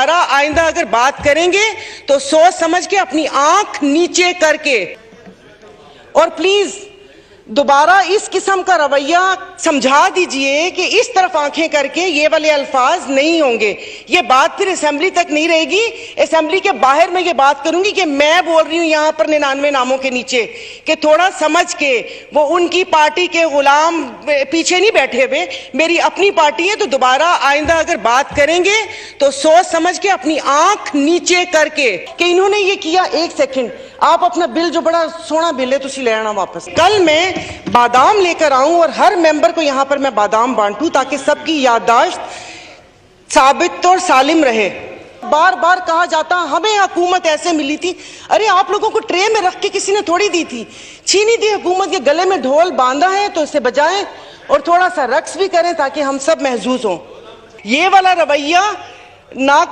दोबारा आइंदा अगर बात करेंगे तो सोच समझ के अपनी आंख नीचे करके, और प्लीज दोबारा इस किस्म का रवैया समझा दीजिए कि इस तरफ आंखें करके ये वाले अल्फाज नहीं होंगे। ये बात फिर असेंबली तक नहीं रहेगी, असेंबली के बाहर मैं ये बात करूंगी कि मैं बोल रही हूं यहां पर 99 नामों के नीचे कि थोड़ा समझ के, वो उनकी पार्टी के गुलाम पीछे नहीं बैठे हुए, मेरी अपनी पार्टी है। तो दोबारा आइंदा अगर बात करेंगे तो सोच समझ के अपनी आंख नीचे करके कि इन्होंने ये किया। एक सेकंड, आप अपना बिल जो बड़ा सोना बिल है तुसी ले आना वापस। कल मैं बादाम लेकर आऊं और हर मेंबर को यहां पर मैं बादाम बांटूं ताकि सबकी याददाश्त साबित और सालिम रहे। बार बार कहा जाता हमें हुकूमत ऐसे मिली थी। अरे आप लोगों को ट्रे में रख के किसी ने थोड़ी दी थी, छीनी थी हुकूमत के गले में ढोल बांधा है तो इसे बजाएं और थोड़ा सा रक्स भी करें ताकि हम सब महजूज हों। ये वाला रवैया ना